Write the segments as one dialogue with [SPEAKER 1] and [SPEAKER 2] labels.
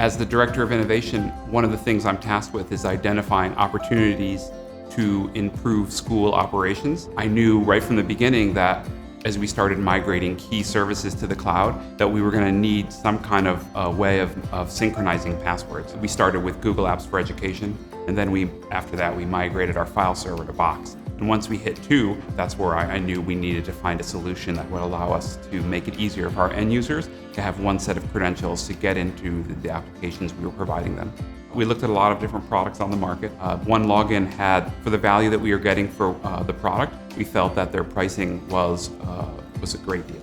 [SPEAKER 1] As the Director of Innovation, one of the things I'm tasked with is identifying opportunities to improve school operations. I knew right from the beginning that as we started migrating key services to the cloud, that we were going to need some kind of way of synchronizing passwords. We started with Google Apps for Education, and then after that, we migrated our file server to Box. And once we hit 2, that's where I knew we needed to find a solution that would allow us to make it easier for our end users to have one set of credentials to get into the applications we were providing them. We looked at a lot of different products on the market. OneLogin had, for the value that we were getting for the product, we felt that their pricing was a great deal.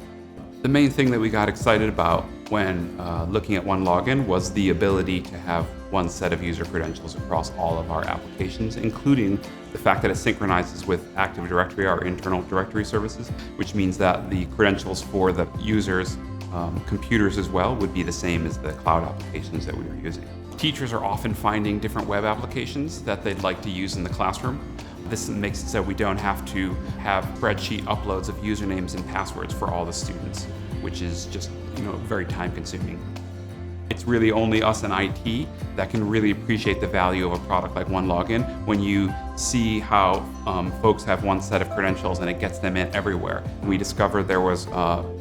[SPEAKER 1] The main thing that we got excited about when looking at OneLogin was the ability to have one set of user credentials across all of our applications, including the fact that it synchronizes with Active Directory, our internal directory services, which means that the credentials for the users' computers as well would be the same as the cloud applications that we were using. Teachers are often finding different web applications that they'd like to use in the classroom. This makes it so we don't have to have spreadsheet uploads of usernames and passwords for all the students, which is just very time consuming. It's really only us in IT that can really appreciate the value of a product like OneLogin when you see how folks have one set of credentials and it gets them in everywhere. We discovered there was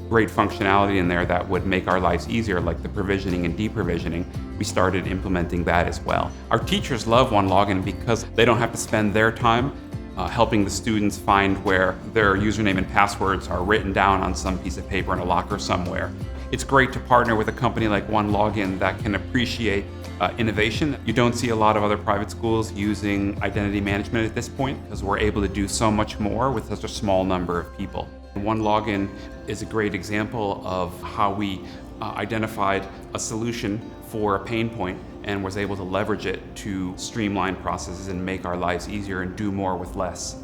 [SPEAKER 1] great functionality in there that would make our lives easier, like the provisioning and deprovisioning. We started implementing that as well. Our teachers love OneLogin because they don't have to spend their time helping the students find where their username and passwords are written down on some piece of paper in a locker somewhere. It's great to partner with a company like OneLogin that can appreciate innovation. You don't see a lot of other private schools using identity management at this point because we're able to do so much more with such a small number of people. OneLogin is a great example of how we identified a solution for a pain point and was able to leverage it to streamline processes and make our lives easier and do more with less.